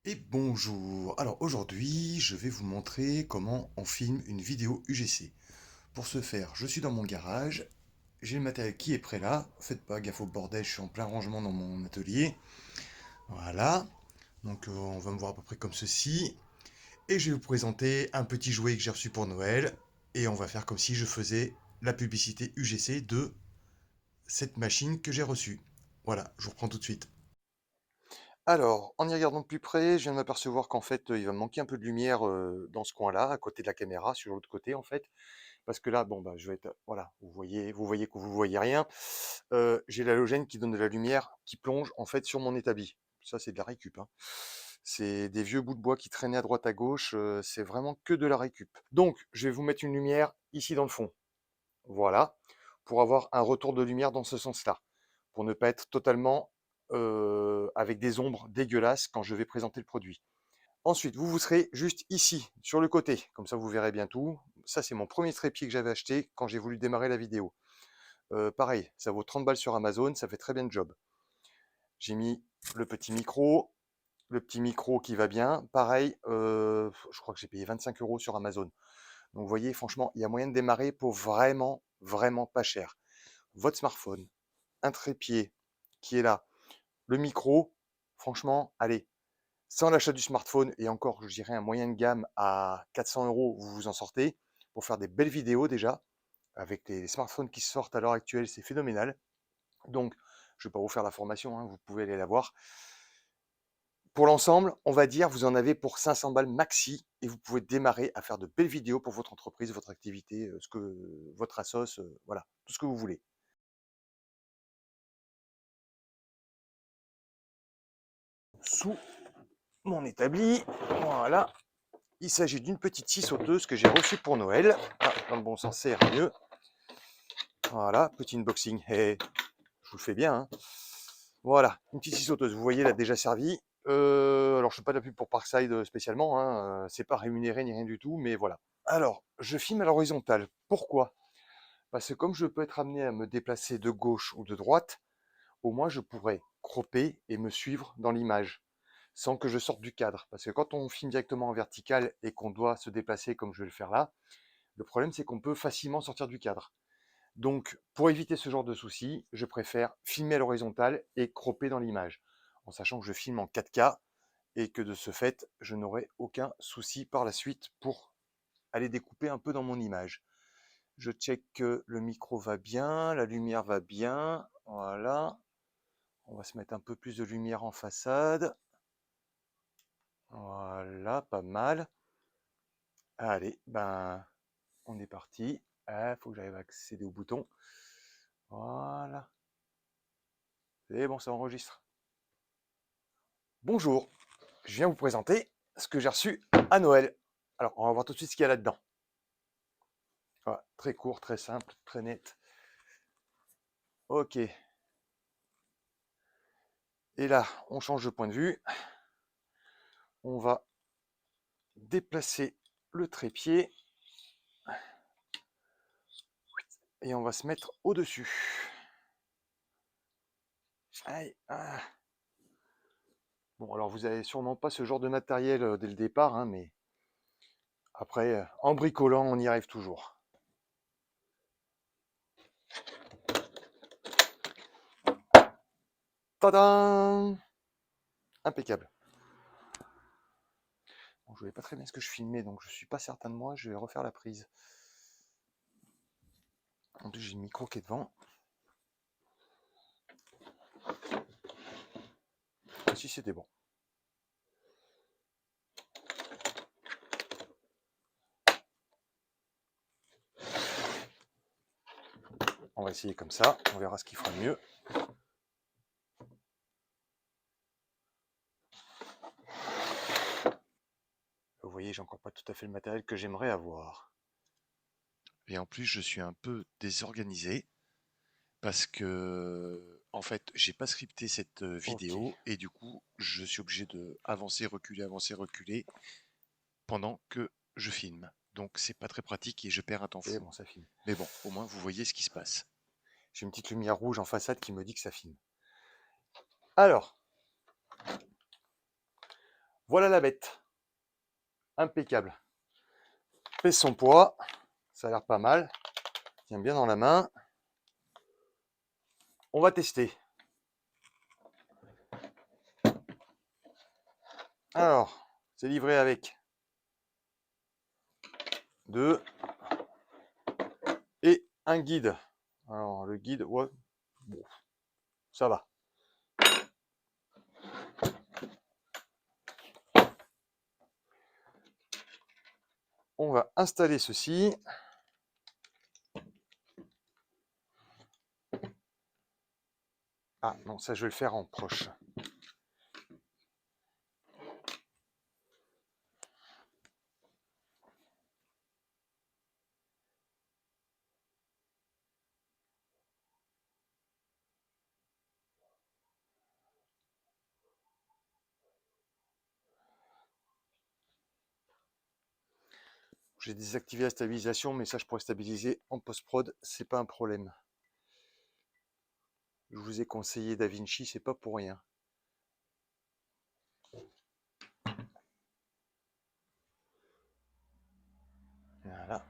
Et bonjour. Alors aujourd'hui, je vais vous montrer comment on filme une vidéo UGC. Pour ce faire, je suis dans mon garage, j'ai le matériel qui est prêt là. Faites pas gaffe au bordel, je suis en plein rangement dans mon atelier. Voilà. Donc on va me voir à peu près comme ceci. Et je vais vous présenter un petit jouet que j'ai reçu pour Noël. Et on va faire comme si je faisais la publicité UGC de cette machine que j'ai reçue. Voilà, je vous reprends tout de suite. Alors, en y regardant de plus près, je viens de m'apercevoir qu'en fait, il va me manquer un peu de lumière, dans ce coin-là, à côté de la caméra, sur l'autre côté, en fait. Parce que là, bon, bah, je vais être voilà, vous voyez que vous voyez rien. J'ai l'halogène qui donne de la lumière qui plonge, en fait, sur mon établi. Ça, c'est de la récup, hein. C'est des vieux bouts de bois qui traînaient à droite à gauche, c'est vraiment que de la récup. Donc, je vais vous mettre une lumière ici dans le fond. Voilà, pour avoir un retour de lumière dans ce sens-là, pour ne pas être totalement avec des ombres dégueulasses quand je vais présenter le produit. Ensuite, vous serez juste ici, sur le côté, comme ça vous verrez bien tout. Ça, c'est mon premier trépied que j'avais acheté quand j'ai voulu démarrer la vidéo. Pareil, ça vaut 30 balles sur Amazon, ça fait très bien le job. J'ai mis le petit micro qui va bien. Pareil, je crois que j'ai payé 25 € sur Amazon. Donc vous voyez, franchement, il y a moyen de démarrer pour vraiment, vraiment pas cher. Votre smartphone, un trépied qui est là, le micro, franchement, allez, sans l'achat du smartphone et encore, je dirais un moyen de gamme à 400 €, vous vous en sortez pour faire des belles vidéos déjà. Avec les smartphones qui sortent à l'heure actuelle, c'est phénoménal. Donc, je ne vais pas vous faire la formation, hein, vous pouvez aller la voir. Pour l'ensemble, on va dire, vous en avez pour 500 balles maxi et vous pouvez démarrer à faire de belles vidéos pour votre entreprise, votre activité, votre assos, voilà, tout ce que vous voulez. Sous mon établi, voilà. Il s'agit d'une petite scie sauteuse que j'ai reçue pour Noël. Ah, dans le bon sens, c'est mieux. Voilà, petit unboxing. Et je vous le fais bien, hein. Voilà, une petite scie sauteuse. Vous voyez, elle a déjà servi. Alors, je ne fais pas de la pub pour Parkside spécialement, hein. C'est pas rémunéré ni rien du tout, mais voilà. Alors, je filme à l'horizontale. Pourquoi? Parce que comme je peux être amené à me déplacer de gauche ou de droite, au moins je pourrais cropper et me suivre dans l'image sans que je sorte du cadre. Parce que quand on filme directement en vertical et qu'on doit se déplacer comme je vais le faire là, le problème c'est qu'on peut facilement sortir du cadre. Donc pour éviter ce genre de soucis, je préfère filmer à l'horizontale et cropper dans l'image, en sachant que je filme en 4K et que de ce fait, je n'aurai aucun souci par la suite pour aller découper un peu dans mon image. Je check que le micro va bien, la lumière va bien, voilà. On va se mettre un peu plus de lumière en façade. Voilà, pas mal. Allez, ben, on est parti. Il faut que j'arrive à accéder au bouton. Voilà. C'est bon, ça enregistre. Bonjour, je viens vous présenter ce que j'ai reçu à Noël. Alors, on va voir tout de suite ce qu'il y a là-dedans. Voilà, très court, très simple, très net. Ok. Et là, on change de point de vue. On va déplacer le trépied et on va se mettre au-dessus. Aïe, ah. Bon, alors vous n'avez sûrement pas ce genre de matériel dès le départ, hein, mais après, en bricolant, on y arrive toujours. Tadam! Impeccable. Bon, je ne voyais pas très bien ce que je filmais, donc je ne suis pas certain de moi. Je vais refaire la prise. En plus, j'ai le micro qui est devant. Si c'était bon. On va essayer comme ça. On verra ce qui fera mieux. Vous voyez, j'ai encore pas tout à fait le matériel que j'aimerais avoir. Et en plus, je suis un peu désorganisé parce que, en fait, j'ai pas scripté cette vidéo. Ok. Et du coup, je suis obligé de avancer, reculer pendant que je filme. Donc, c'est pas très pratique et je perds un temps fou. Bon, ça filme. Mais bon, au moins, vous voyez ce qui se passe. J'ai une petite lumière rouge en façade qui me dit que ça filme. Alors, Voilà la bête. Impeccable. Pèse son poids. Ça a l'air pas mal. Tient bien dans la main. On va tester. Alors, c'est livré avec 2 et un guide. Alors, le guide, ouais, bon, ça va. On va installer ceci. Ah non, ça je vais le faire en proche. J'ai désactivé la stabilisation, mais ça je pourrais stabiliser en post-prod, c'est pas un problème. Je vous ai conseillé DaVinci, c'est pas pour rien. Voilà.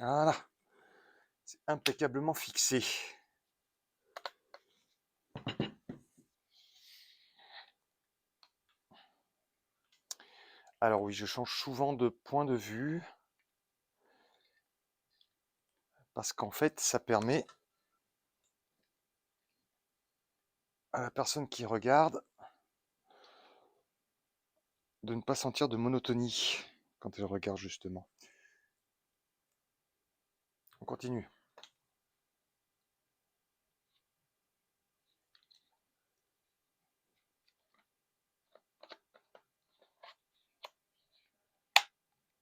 Voilà. C'est impeccablement fixé. Alors oui, je change souvent de point de vue parce qu'en fait, ça permet à la personne qui regarde de ne pas sentir de monotonie quand elle regarde justement. On continue.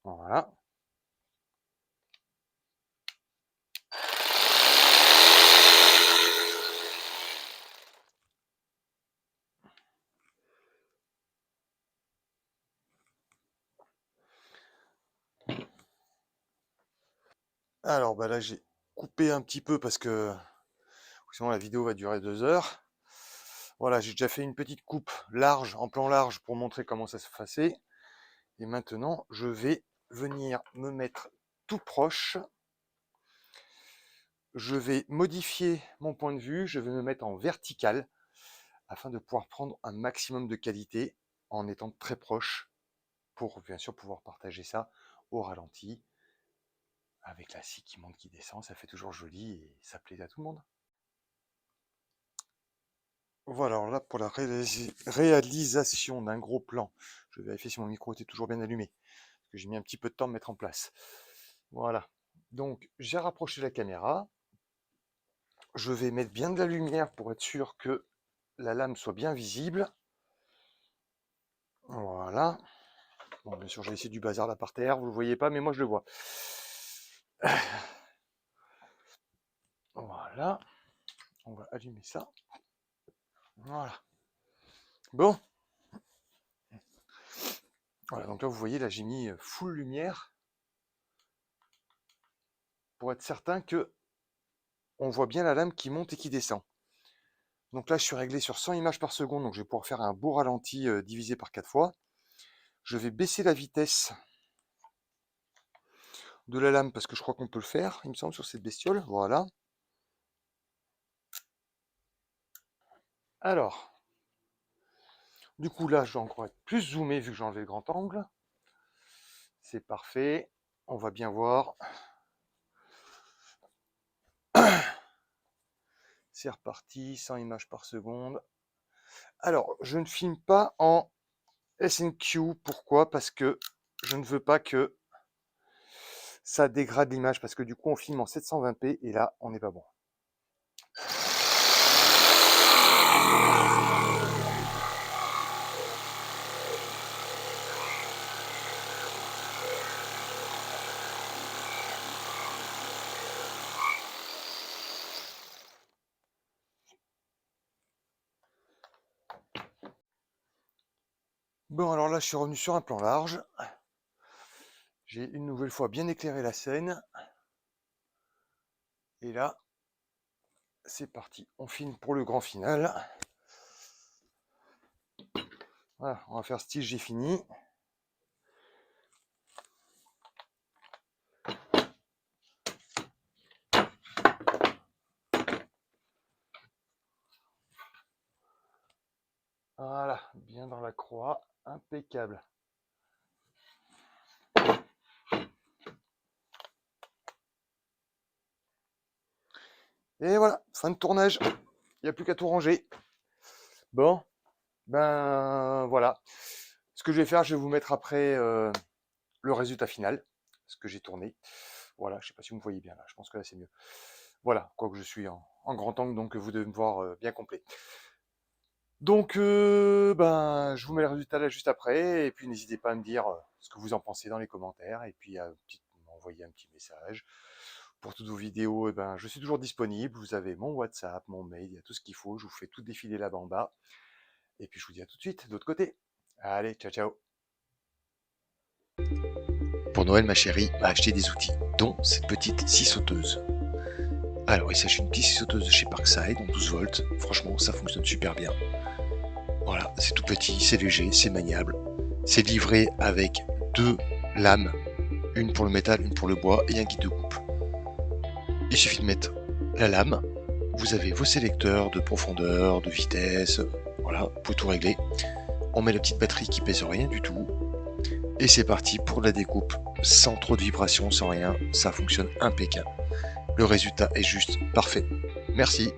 Voilà. Alors bah là j'ai coupé un petit peu parce que sinon la vidéo va durer 2 heures. Voilà, j'ai déjà fait une petite coupe large, en plan large, pour montrer comment ça se faisait. Et maintenant, je vais venir me mettre tout proche. Je vais modifier mon point de vue, je vais me mettre en vertical afin de pouvoir prendre un maximum de qualité en étant très proche pour bien sûr pouvoir partager ça au ralenti avec la scie qui monte, qui descend, ça fait toujours joli et ça plaît à tout le monde. Voilà, alors là pour la réalisation d'un gros plan, je vais vérifier si mon micro était toujours bien allumé, parce que j'ai mis un petit peu de temps à me mettre en place. Voilà, donc j'ai rapproché la caméra, je vais mettre bien de la lumière pour être sûr que la lame soit bien visible. Voilà. Bon, bien sûr, j'ai laissé du bazar là par terre, vous ne le voyez pas, mais moi je le vois. Voilà. On va allumer ça. Voilà. Bon. Voilà, donc là, vous voyez, là, j'ai mis full lumière pour être certain que on voit bien la lame qui monte et qui descend. Donc là, je suis réglé sur 100 images par seconde, donc je vais pouvoir faire un beau ralenti divisé par 4 fois. Je vais baisser la vitesse de la lame parce que je crois qu'on peut le faire, il me semble, sur cette bestiole. Voilà. Alors, du coup, là, je vais encore être plus zoomé vu que j'ai enlevé le grand angle. C'est parfait. On va bien voir. C'est reparti, 100 images par seconde. Alors, je ne filme pas en SNQ. Pourquoi? Parce que je ne veux pas que ça dégrade l'image. Parce que du coup, on filme en 720p et là, on n'est pas bon. Bon, alors là, je suis revenu sur un plan large. J'ai une nouvelle fois bien éclairé la scène. Et là, c'est parti. On filme pour le grand final. Voilà, on va faire style j'ai fini. Voilà, bien dans la croix, impeccable. Et voilà, fin de tournage. Il n'y a plus qu'à tout ranger. Bon, ben voilà. Ce que je vais faire, je vais vous mettre après le résultat final, ce que j'ai tourné. Voilà, je sais pas si vous me voyez bien là, je pense que là c'est mieux. Voilà, quoique je suis en grand angle, donc vous devez me voir bien complet. Donc, ben, je vous mets le résultat là juste après, et puis n'hésitez pas à me dire ce que vous en pensez dans les commentaires, et puis à m'envoyer un petit message. Pour toutes vos vidéos, eh ben, je suis toujours disponible, vous avez mon WhatsApp, mon mail, il y a tout ce qu'il faut, je vous fais tout défiler là-bas en bas, et puis je vous dis à tout de suite, de l'autre côté. Allez, ciao ciao. Pour Noël, ma chérie m'a acheté des outils, dont cette petite scie sauteuse. Alors, il s'agit d'une petite scie sauteuse de chez Parkside en 12 volts. Franchement, ça fonctionne super bien. Voilà, c'est tout petit, c'est léger, c'est maniable. C'est livré avec 2 lames, une pour le métal, une pour le bois, et un guide de coupe. Il suffit de mettre la lame, vous avez vos sélecteurs de profondeur, de vitesse, voilà, vous pouvez tout régler. On met la petite batterie qui pèse rien du tout, et c'est parti pour la découpe, sans trop de vibrations, sans rien, ça fonctionne impeccable. Le résultat est juste parfait. Merci.